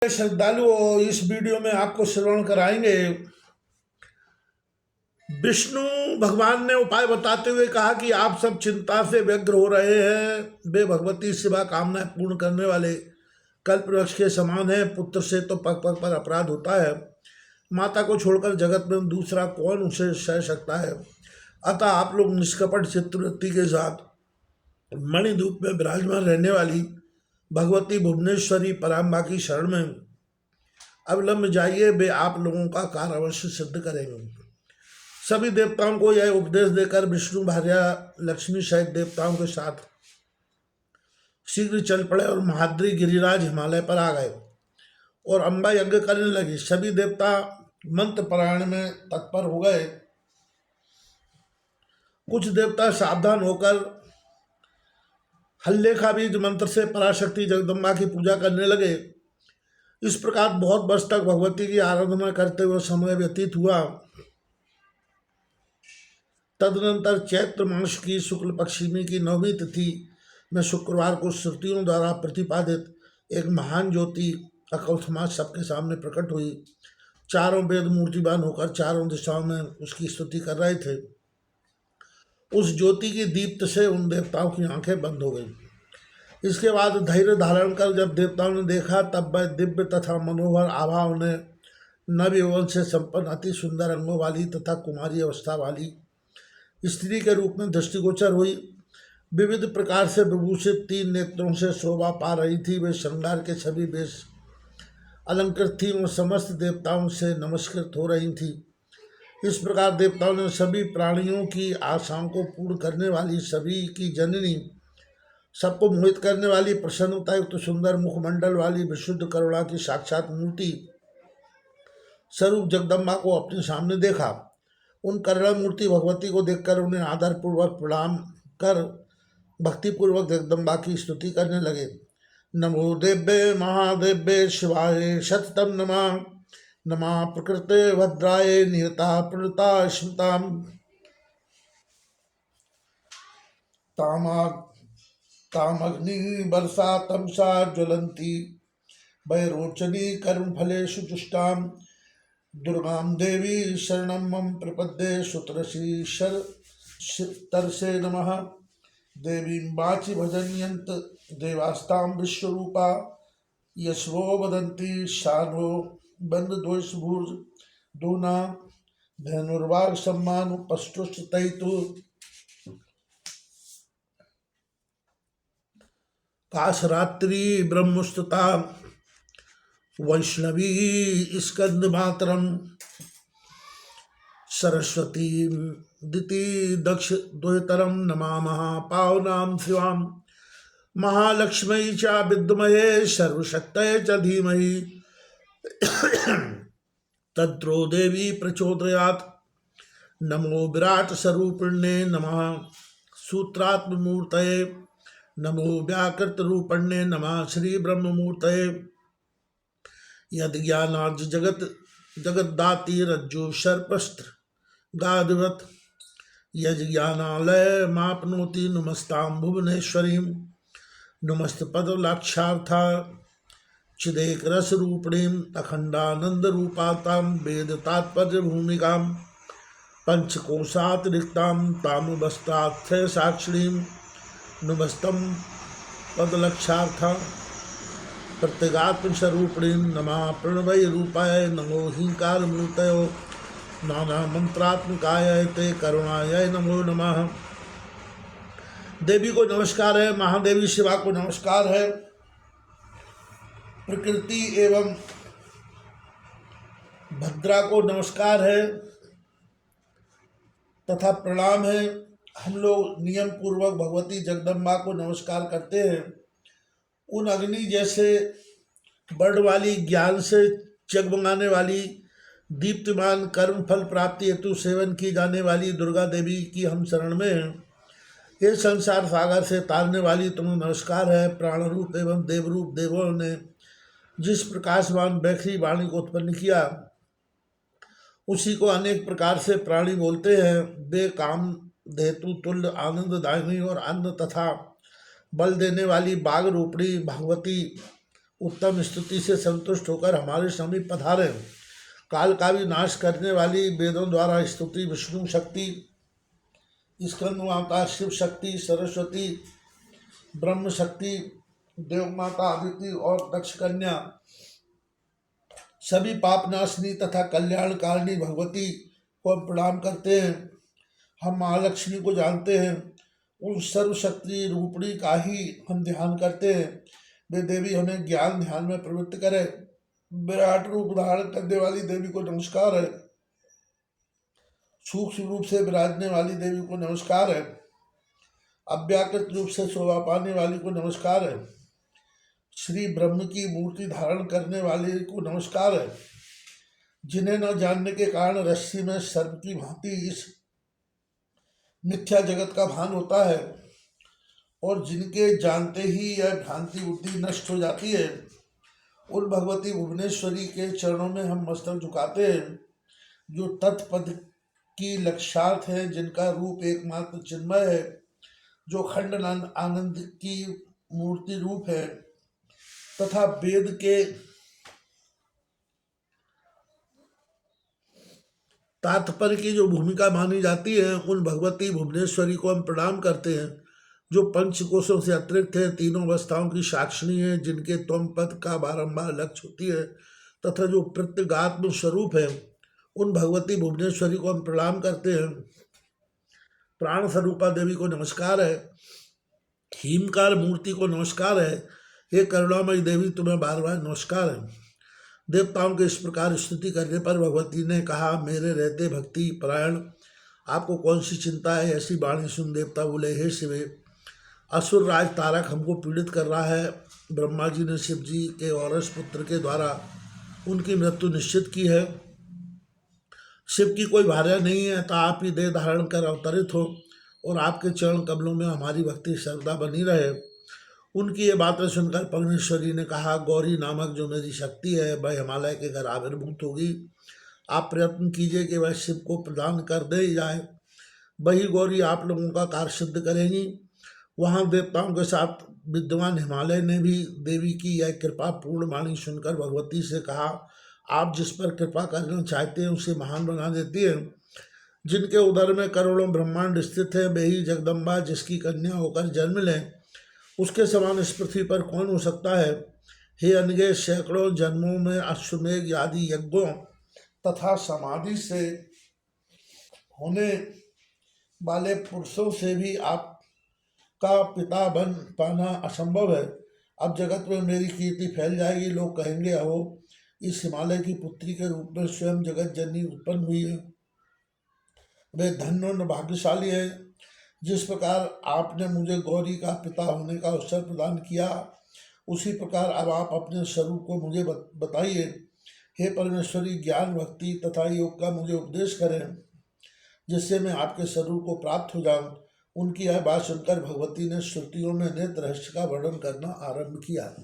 श्रद्धालुओं, इस वीडियो में आपको श्रवण कराएंगे। विष्णु भगवान ने उपाय बताते हुए कहा कि आप सब चिंता से व्यग्र हो रहे हैं। वे भगवती शिवा कामनाएं पूर्ण करने वाले कल्प वृक्ष के समान है। पुत्र से तो पग पग पर अपराध होता है, माता को छोड़कर जगत में दूसरा कौन उसे सह सकता है। अतः आप लोग निष्कपट चित्तवृत्ति के साथ मणिधूप में विराजमान रहने वाली भगवती भुवनेश्वरी पराम्बा की शरण में अवलंब जाइए। वे आप लोगों का कार्य अवश्य सिद्ध करेंगे। सभी देवताओं को यह उपदेश देकर विष्णु भार्या लक्ष्मी सहित देवताओं के साथ शीघ्र चल पड़े और महाद्री गिरिराज हिमालय पर आ गए और अम्बा यज्ञ करने लगी। सभी देवता मंत्र पारायण में तत्पर हो गए। कुछ देवता सावधान होकर हल्लेखा बीज मंत्र से पराशक्ति जगदम्बा की पूजा करने लगे। इस प्रकार बहुत वर्ष तक भगवती की आराधना करते हुए समय व्यतीत हुआ। तदनंतर चैत्र मास की शुक्ल पक्षिमी की 9वीं तिथि में शुक्रवार को श्रुतियों द्वारा प्रतिपादित एक महान ज्योति अकल्पमा सबके सामने प्रकट हुई। चारों वेद मूर्तिवान होकर चारों दिशाओं में उसकी स्तुति कर रहे थे। उस ज्योति की दीप्त से उन देवताओं की आंखें बंद हो गई। इसके बाद धैर्य धारण कर जब देवताओं ने देखा, तब वह दिव्य तथा मनोहर आभा उन्हें नव यौवन से संपन्न अति सुंदर अंगों वाली तथा कुमारी अवस्था वाली स्त्री के रूप में दृष्टिगोचर हुई। विविध प्रकार से विभूषित 3 नेत्रों से शोभा पा रही थी। वे श्रृंगार के सभी वेश अलंकृत थी और समस्त देवताओं से नमस्कृत हो रही थी। इस प्रकार देवताओं ने सभी प्राणियों की आशाओं को पूर्ण करने वाली, सभी की जननी, सबको मोहित करने वाली, प्रसन्नता युक्त सुंदर मुखमंडल वाली विशुद्ध करुणा की साक्षात मूर्ति स्वरूप जगदम्बा को अपने सामने देखा। उन करुणा मूर्ति भगवती को देखकर उन्हें आदरपूर्वक प्रणाम कर भक्तिपूर्वक जगदम्बा की स्तुति करने लगे। नमो देव्ये महादेव्ये शिवाय शततम नमः। नमः प्रकृते भद्राय नियता प्रणता स्मृताम तामग्नि वर्षा तमसा ज्वलंती वैरोचनी कर्म फलेषु जुष्टाम दुर्गाम देवी शरणं मम प्रपद्ये सुतरसी तरसे नमः। देवीं वाचि भजन्यंत देवास्तां विश्वरूपा यशवो वदन्ति शानो बंद दोषभूर्ज दूना धनुर्वाग सम्मान पष्टुष्ट तैतु काशरात्रि ब्रह्मस्तुता वैष्णवी स्कंद मातरम सरस्वती दिति दक्ष द्वैतरम नमामः। पावनां शिवां महालक्ष्मी च विद्महे सर्वशक्तये च धीमहि तद्रो देवी प्रचोदयात्। नमो विराट स्वरूपिणे नमः। सूत्रात्ममूर्तये नमो व्याकृत रूपण्ये नमः। श्री ब्रह्ममूर्तये यद ज्ञानार्ज जगद्दाति रज्जु सर्पस्त्र गादिवत यज ज्ञानालय मापनोति नमस्तां भुवनेश्वरीं नमस्त पदलाक्षार्था चिदेक रस रूपणीं अखंडानंद रूपातां वेद तात्पर्य भूमिकां पंचकोशातिरिक्तां तामुबस्तार्थ साक्षिणीं नमस्तं पदलक्षार्था प्रत्यगात्म स्वरूपिणीं नमः। प्रणवय रूपाय नमो हींकार मूर्तयो नाना मंत्रात्मकाय ते करुणाय नमो नमः। देवी को नमस्कार है, महादेवी शिवा को नमस्कार है, प्रकृति एवं भद्रा को नमस्कार है तथा प्रणाम है। हम लोग नियम पूर्वक भगवती जगदम्बा को नमस्कार करते हैं। उन अग्नि जैसे वर्ण वाली, ज्ञान से जगमगाने वाली, दीप्तिमान कर्म फल प्राप्ति हेतु सेवन की जाने वाली दुर्गा देवी की हम शरण में हैं। ये संसार सागर से तारने वाली तुम्हें नमस्कार है। प्राण रूप एवं देवरूप देवों ने जिस प्रकाशवान बैखरी वाणी को उत्पन्न किया, उसी को अनेक प्रकार से प्राणी बोलते हैं। वे काम धेतु तुल्य आनंददायिनी और अन्न तथा बल देने वाली बाघ रूपणी भगवती उत्तम स्तुति से संतुष्ट होकर हमारे समीप पधारे। काल का भी नाश करने वाली वेदों द्वारा स्तुति विष्णु शक्ति, स्कंद माता शिव शक्ति, सरस्वती ब्रह्म शक्ति, देव माता अदिति और दक्ष कन्या, सभी पापनाशिनी तथा कल्याणकारिणी भगवती को हम प्रणाम करते हैं। हम महालक्ष्मी को जानते हैं, उन सर्वशक्ति रूपणी का ही हम ध्यान करते हैं। वे देवी हमें ज्ञान ध्यान में प्रवृत्त करे। विराट रूप धारण करने वाली देवी को नमस्कार है। सूक्ष्म रूप से विराजने वाली देवी को नमस्कार है। अव्याकृत रूप से शोभा पाने वाली को नमस्कार है। श्री ब्रह्म की मूर्ति धारण करने वाले को नमस्कार है। जिन्हें न जानने के कारण रस्सी में सर्प की भांति इस मिथ्या जगत का भान होता है, और जिनके जानते ही यह भ्रांति बुद्धि नष्ट हो जाती है, उन भगवती भुवनेश्वरी के चरणों में हम मस्तक झुकाते हैं, जो तत्पद की लक्ष्यार्थ है, जिनका रूप एकमात्र चिन्मय है, जो खंड आनंद की मूर्ति रूप है तथा वेद के तात्पर्य की जो भूमिका मानी जाती है, उन भगवती भुवनेश्वरी को हम प्रणाम करते हैं, जो पंचकोशों से अतिरिक्त है, तीनों अवस्थाओं की साक्षिणी है, जिनके त्वम पद का बारंबार लक्ष्य होती है तथा जो प्रत्यगात्म स्वरूप है, उन भगवती भुवनेश्वरी को हम प्रणाम करते हैं। प्राण स्वरूपा देवी को नमस्कार है। हिमकार मूर्ति को नमस्कार है। हे करुणामयी देवी, तुम्हें बार बार नमस्कार है। देवताओं के इस प्रकार स्तुति करने पर भगवती ने कहा, मेरे रहते भक्ति परायण आपको कौन सी चिंता है। ऐसी वाणी सुन देवता बोले, हे शिवे, असुर राज तारक हमको पीड़ित कर रहा है। ब्रह्मा जी ने शिव जी के औरस पुत्र के द्वारा उनकी मृत्यु निश्चित की है। शिव की कोई भार्या नहीं है, तो आप ही देह धारण कर अवतरित हो और आपके चरण कमलों में हमारी भक्ति सर्वदा बनी रहे। उनकी ये बातें सुनकर परमेश्वरी ने कहा, गौरी नामक जो मेरी शक्ति है, वह हिमालय के घर आविर्भूत होगी। आप प्रयत्न कीजिए कि वह शिव को प्रदान कर दे जाए। वही गौरी आप लोगों का कार्य सिद्ध करेंगी। वहाँ देवताओं के साथ विद्वान हिमालय ने भी देवी की यह कृपा पूर्ण वाणी सुनकर भगवती से कहा, आप जिस पर कृपा करना चाहते हैं उसे महान बना देती है। जिनके उदर में करोड़ों ब्रह्मांड स्थित है, वे ही जगदम्बा जिसकी कन्या होकर जन्म लें, उसके समान इस पृथ्वी पर कौन हो सकता है। हे अनगे, सैकड़ों जन्मों में अश्वमेघ आदि यज्ञों तथा समाधि से होने वाले पुरुषों से भी आपका पिता बन पाना असंभव है। अब जगत में मेरी कीर्ति फैल जाएगी। लोग कहेंगे, अहो, इस हिमालय की पुत्री के रूप में स्वयं जगत जननी उत्पन्न हुई है। वे धन्य भाग्यशाली है। जिस प्रकार आपने मुझे गौरी का पिता होने का अवसर प्रदान किया, उसी प्रकार अब आप अपने स्वरूप को मुझे बताइए। हे परमेश्वरी, ज्ञान भक्ति तथा योग का मुझे उपदेश करें, जिससे मैं आपके स्वरूप को प्राप्त हो जाऊं। उनकी यह बात सुनकर भगवती ने श्रुतियों में नेत्र रहस्य का वर्णन करना आरंभ किया।